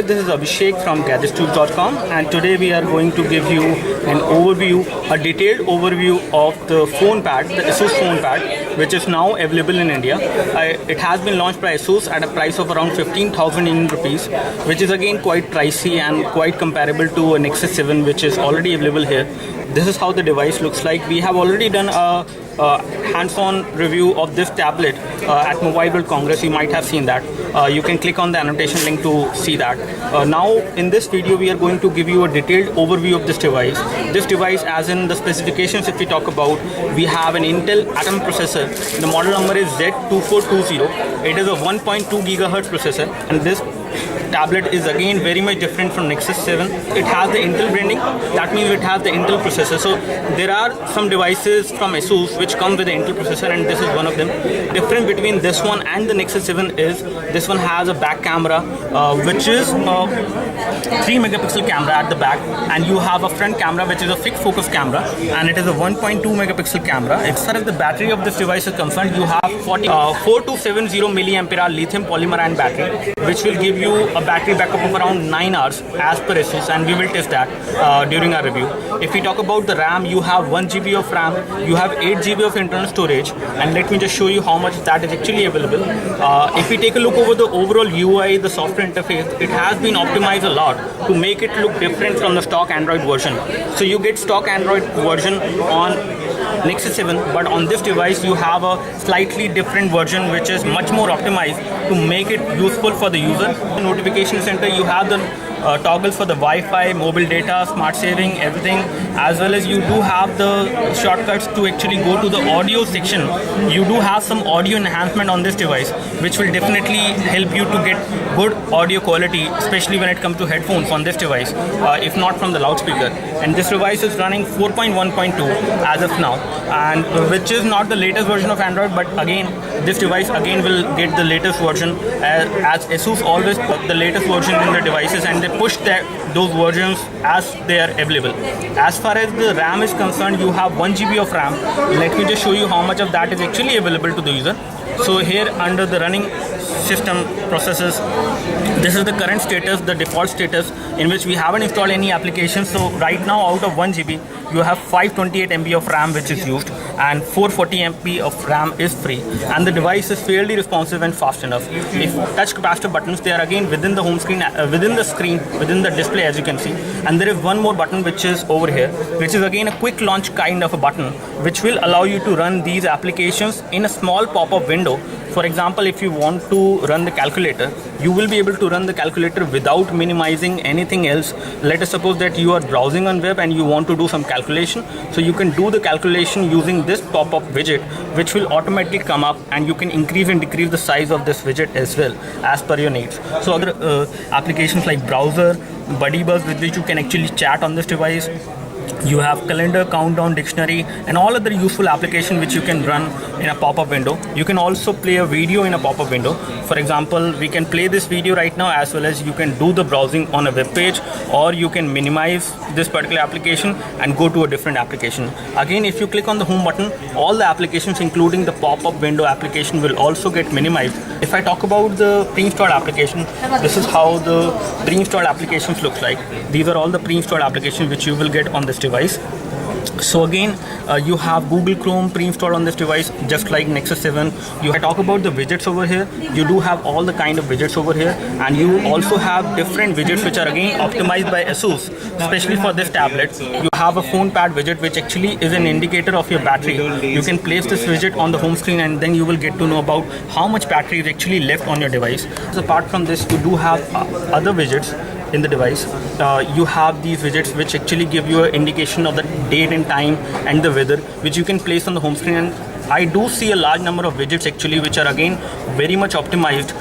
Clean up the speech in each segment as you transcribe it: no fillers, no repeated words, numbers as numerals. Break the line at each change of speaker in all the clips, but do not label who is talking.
This is Abhishek from GadgetTools.com, and today we are going to give you an overview, a detailed overview of the phone pad, the ASUS phone pad, which is now available in India. It has been launched by ASUS at a price of around 15,000 Indian rupees, which is again quite pricey and quite comparable to a Nexus 7, which is already available here. This is how the device looks like. We have already done a hands-on review of this tablet at Mobile World Congress. You might have seen that. You can click on the annotation link to see that. Now in this video we are going to give you a detailed overview of this device. This device, as in the specifications if we talk about, we have an Intel Atom processor. The model number is Z2420. It is a 1.2 gigahertz processor, and this tablet is again very much different from Nexus 7. It has the Intel branding, that means it has the Intel processor. So there are some devices from ASUS which come with the Intel processor, and this is one of them. Difference between this one and the Nexus 7 is this one has a back camera which is a 3 megapixel camera at the back, and you have a front camera which is a fixed focus camera, and it is a 1.2 megapixel camera. As far as the battery of this device is concerned, you have 4270 milliampere hour lithium polymer ion battery, which will give you a battery backup of around 9 hours as per ASUS, and we will test that during our review. If we talk about the RAM, you have 1 GB of RAM, you have 8 GB of internal storage, and let me just show you how much that is actually available. If we take a look over the overall UI, the software interface, it has been optimized a lot to make it look different from the stock Android version. So you get stock Android version on Nexus 7, but on this device you have a slightly different version which is much more optimized to make it useful for the user. In the notification center you have the toggles for the Wi-Fi, mobile data, smart saving, everything, as well as you do have the shortcuts to actually go to the audio section. You do have some audio enhancement on this device which will definitely help you to get good audio quality, especially when it comes to headphones on this device, if not from the loudspeaker. And this device is running 4.1.2 as of now, and which is not the latest version of Android, but again this device again will get the latest version, as ASUS always put the latest version in the devices, and they push those versions as they are available. As far as the RAM is concerned, you have 1 GB of RAM. Let me just show you how much of that is actually available to the user. So here under the running system processes, this is the current status, the default status, in which we haven't installed any applications. So right now out of 1 GB you have 528 MB of RAM which is used, and 440 MB of RAM is free, and the device is fairly responsive and fast enough. If touch capacitor buttons, they are again within the home screen, within the screen, within the display, as you can see. And there is one more button which is over here, which is again a quick launch kind of a button which will allow you to run these applications in a small pop-up window. For example, if you want to run the calculator, you will be able to run the calculator without minimizing anything else. Let us suppose that you are browsing on web and you want to do some calculation. So you can do the calculation using this pop-up widget, which will automatically come up, and you can increase and decrease the size of this widget as well as per your needs. So other applications like browser, BuddyBuzz, with which you can actually chat on this device. You have calendar, countdown, dictionary, and all other useful applications which you can run in a pop-up window. You can also play a video in a pop-up window. For example, we can play this video right now, as well as you can do the browsing on a web page, or you can minimize this particular application and go to a different application. Again, if you click on the home button, all the applications including the pop-up window application will also get minimized. If I talk about the pre-installed application, this is how the pre-installed applications look like. These are all the pre-installed applications which you will get on this device. So again, you have Google Chrome pre-installed on this device, just like Nexus 7. I talk about the widgets over here. You do have all the kind of widgets over here, and you also have different widgets which are again optimized by ASUS, especially for this tablet. You have a phone pad widget which actually is an indicator of your battery. You can place this widget on the home screen, and then you will get to know about how much battery is actually left on your device. So apart from this, you do have other widgets in the device. You have these widgets which actually give you an indication of the date and time and the weather, which you can place on the home screen. And I do see a large number of widgets actually which are again very much optimized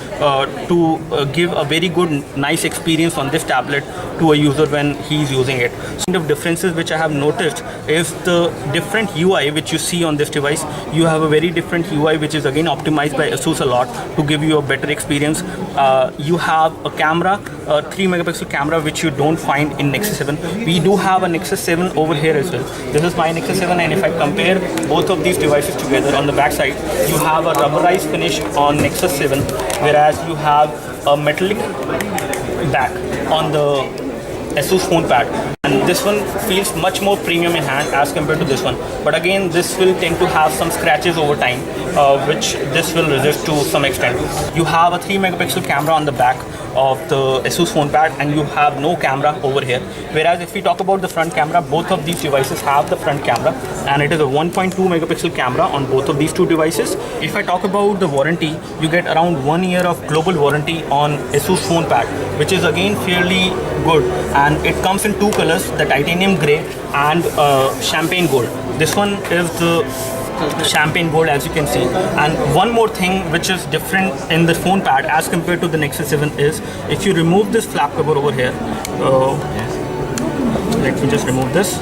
to give a very good, nice experience on this tablet to a user when he's using it. Some of the differences which I have noticed is the different UI which you see on this device. You have a very different UI which is again optimized by ASUS a lot to give you a better experience. You have a camera, a 3 megapixel camera, which you don't find in Nexus 7. We do have a Nexus 7 over here as well. This is my Nexus 7, and if I compare both of these devices together, together. On the back side, you have a rubberized finish on Nexus 7, whereas you have a metallic back on the ASUS PhonePad, and this one feels much more premium in hand as compared to this one. But again, this will tend to have some scratches over time, which this will resist to some extent. You have a 3 megapixel camera on the back of the ASUS PhonePad, and you have no camera over here. Whereas if we talk about the front camera, both of these devices have the front camera, and it is a 1.2 megapixel camera on both of these two devices. If I talk about the warranty, you get around 1 year of global warranty on ASUS PhonePad, which is again fairly good, and it comes in two colors, the titanium gray and champagne gold. This one is the champagne gold, as you can see. And one more thing which is different in the PhonePad as compared to the Nexus 7 is, if you remove this flap cover over here, let me just remove this,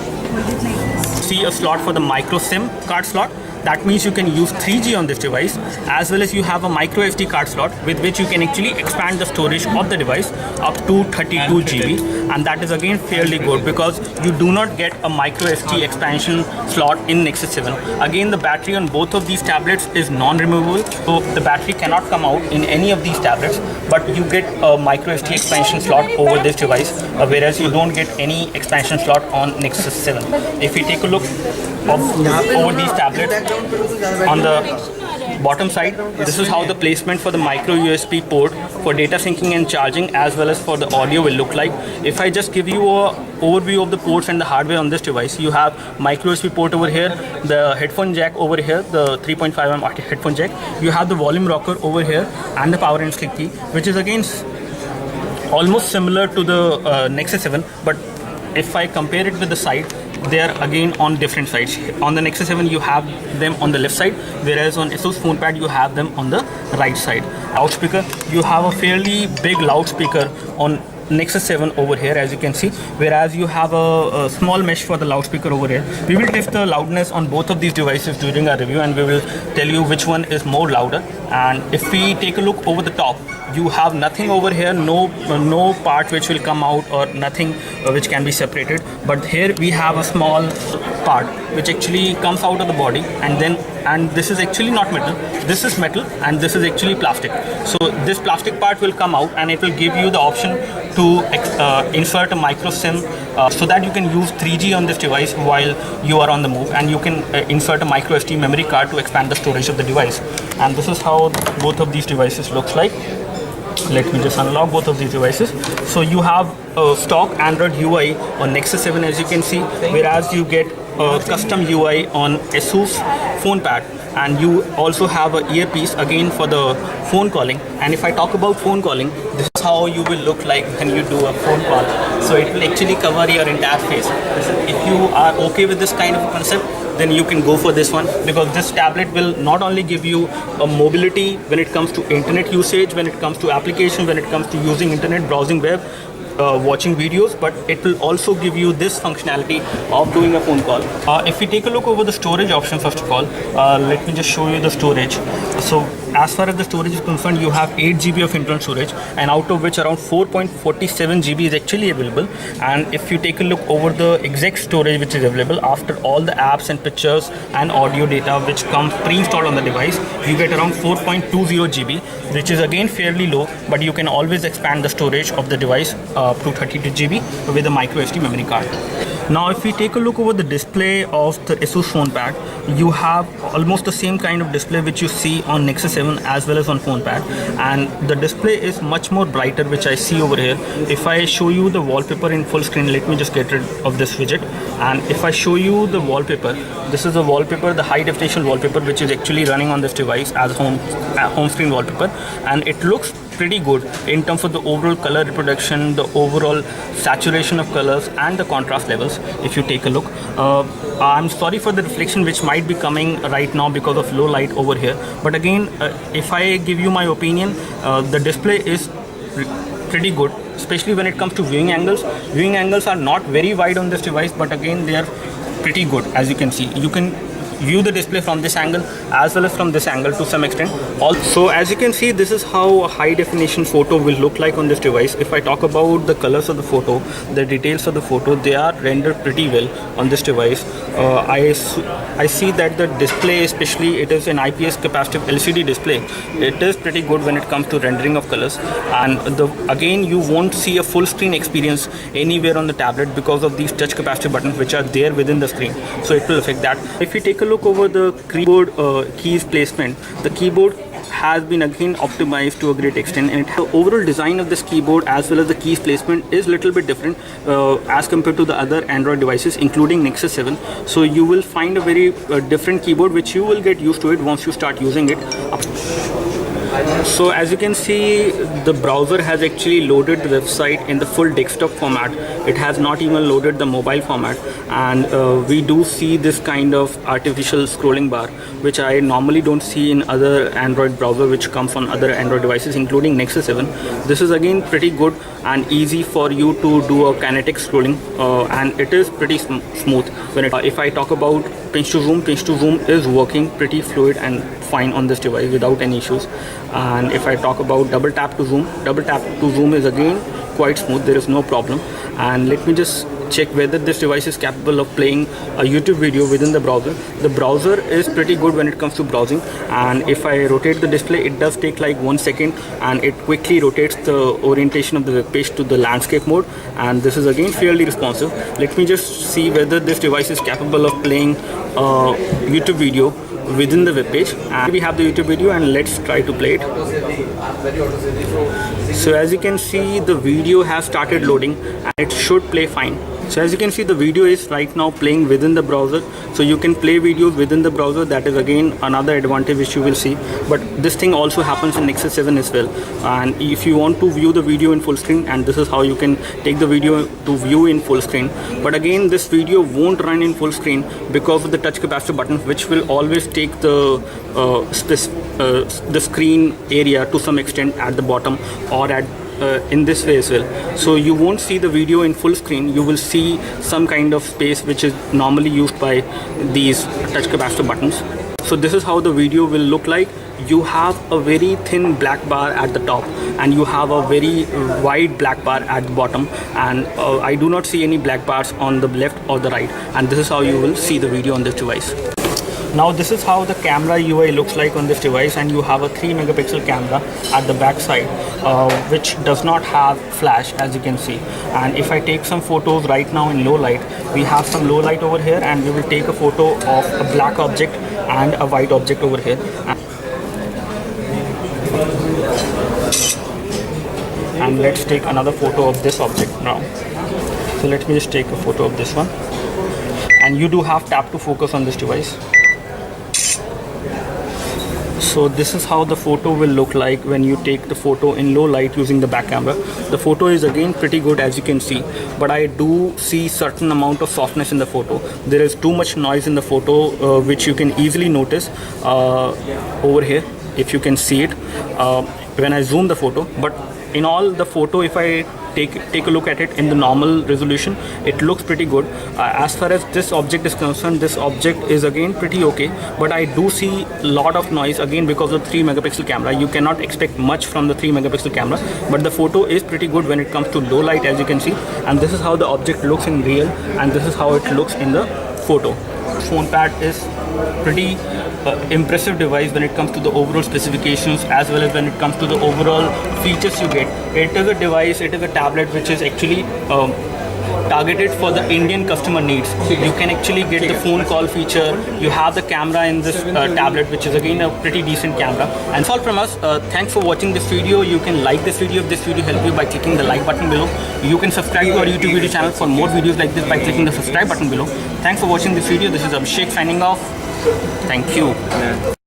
see a slot for the micro SIM card slot. That means you can use 3G on this device, as well as you have a micro SD card slot with which you can actually expand the storage of the device up to 32 GB, and that is again fairly good because you do not get a micro SD expansion slot in Nexus 7. Again, the battery on both of these tablets is non-removable, so the battery cannot come out in any of these tablets, but you get a micro SD expansion slot over this device, whereas you don't get any expansion slot on Nexus 7. If we take a look over these tablets, on the bottom side, this is how the placement for the micro USB port for data syncing and charging, as well as for the audio, will look like. If I just give you a overview of the ports and the hardware on this device, you have micro USB port over here, the headphone jack over here, the 3.5mm headphone jack, you have the volume rocker over here, and the power and click key, which is again almost similar to the Nexus 7, but if I compare it with the side, they are again on different sides. On the Nexus 7 you have them on the left side, whereas on ASUS PhonePad you have them on the right side. Loudspeaker, you have a fairly big loudspeaker on Nexus 7 over here, as you can see, whereas you have a small mesh for the loudspeaker over here. We will test the loudness on both of these devices during our review, and we will tell you which one is more louder. And if we take a look over the top, you have nothing over here, no part which will come out, or nothing which can be separated. But here we have a small part which actually comes out of the body, and this is actually not metal, this is metal, and this is actually plastic. So this plastic part will come out, and it will give you the option to insert a micro SIM, so that you can use 3G on this device while you are on the move, and you can insert a micro SD memory card to expand the storage of the device. And this is how both of these devices looks like. Let me just unlock both of these devices. So you have stock Android UI on Nexus 7, as you can see, whereas you get custom UI on ASUS PhonePad, and you also have an earpiece again for the phone calling. And if I talk about phone calling, this is how you will look like when you do a phone call. So it will actually cover your entire face. If you are okay with this kind of a concept, then you can go for this one, because this tablet will not only give you a mobility when it comes to internet usage, when it comes to application, when it comes to using internet, browsing web, watching videos, but it will also give you this functionality of doing a phone call. If we take a look over the storage option, first of all, let me just show you the storage. So as far as the storage is concerned, you have 8 GB of internal storage, and out of which around 4.47 GB is actually available. And if you take a look over the exact storage which is available after all the apps and pictures and audio data which comes pre-installed on the device, you get around 4.20 GB, which is again fairly low, but you can always expand the storage of the device up to 32 GB with a micro SD memory card. Now if we take a look over the display of the ASUS PhonePad, you have almost the same kind of display which you see on Nexus 7 as well as on PhonePad, and the display is much more brighter, which I see over here. If I show you the wallpaper in full screen, let me just get rid of this widget, and if I show you the wallpaper, this is a wallpaper, the high definition wallpaper, which is actually running on this device as home screen wallpaper, and it looks pretty good in terms of the overall color reproduction, the overall saturation of colors, and the contrast levels. If you take a look, I'm sorry for the reflection which might be coming right now because of low light over here, but again, if I give you my opinion, the display is pretty good, especially when it comes to viewing angles. Viewing angles are not very wide on this device, but again they are pretty good. As you can see, you can view the display from this angle as well as from this angle to some extent. Also, as you can see, this is how a high definition photo will look like on this device. If I talk about the colors of the photo, the details of the photo, they are rendered pretty well on this device. I see that the display, especially it is an IPS capacitive LCD display, it is pretty good when it comes to rendering of colors. And again, you won't see a full screen experience anywhere on the tablet because of these touch capacitive buttons which are there within the screen, so it will affect that. If you take a look over the keyboard keys placement, the keyboard has been again optimized to a great extent, and the overall design of this keyboard as well as the keys placement is little bit different as compared to the other Android devices including Nexus 7. So you will find a very different keyboard which you will get used to it once you start using it. So as you can see, the browser has actually loaded the website in the full desktop format. It has not even loaded the mobile format, and we do see this kind of artificial scrolling bar which I normally don't see in other Android browser which comes on other Android devices including Nexus 7. This is again pretty good and easy for you to do a kinetic scrolling, and it is pretty smooth. If I talk about pinch to zoom is working pretty fluid and fine on this device without any issues. And if I talk about double tap to zoom is again quite smooth, there is no problem. And let me just check whether this device is capable of playing a YouTube video within the browser. The browser is pretty good when it comes to browsing, and if I rotate the display, it does take like 1 second and it quickly rotates the orientation of the web page to the landscape mode, and this is again fairly responsive. Let me just see whether this device is capable of playing a YouTube video within the web page, and we have the YouTube video and let's try to play it. So as you can see, the video has started loading and it should play fine. So as you can see, the video is right now playing within the browser, so you can play videos within the browser. That is again another advantage which you will see, but this thing also happens in Nexus 7 as well. And if you want to view the video in full screen, and this is how you can take the video to view in full screen, but again this video won't run in full screen because of the touch capacitor button which will always take the screen area to some extent at the bottom or at in this way as well. So you won't see the video in full screen, you will see some kind of space which is normally used by these touch capacitor buttons. So this is how the video will look like. You have a very thin black bar at the top and you have a very wide black bar at the bottom, and I do not see any black bars on the left or the right, and this is how you will see the video on this device. Now this is how the camera UI looks like on this device, and you have a 3 megapixel camera at the back side which does not have flash, as you can see. And if I take some photos right now in low light, we have some low light over here, and we will take a photo of a black object and a white object over here. And let's take another photo of this object now. So let me just take a photo of this one, and you do have tap to focus on this device. So this is how the photo will look like when you take the photo in low light using the back camera. The photo is again pretty good, as you can see, but I do see certain amount of softness in the photo. There is too much noise in the photo which you can easily notice over here if you can see it when I zoom the photo. But in all, the photo, if I take a look at it in the normal resolution, it looks pretty good. As far as this object is concerned, this object is again pretty okay, but I do see a lot of noise again because of the 3 megapixel camera. You cannot expect much from the 3 megapixel camera, but the photo is pretty good when it comes to low light, as you can see. And this is how the object looks in real, and this is how it looks in the photo. PhonePad is pretty impressive device when it comes to the overall specifications as well as when it comes to the overall features you get. It is a device, it is a tablet which is actually targeted for the Indian customer needs. You can actually get the phone call feature. You have the camera in this tablet, which is again a pretty decent camera. And that's all from us. Thanks for watching this video. You can like this video if this video helped you by clicking the like button below. You can subscribe to our YouTube video channel for more videos like this by clicking the subscribe button below. Thanks for watching this video. This is Abhishek signing off. Thank you.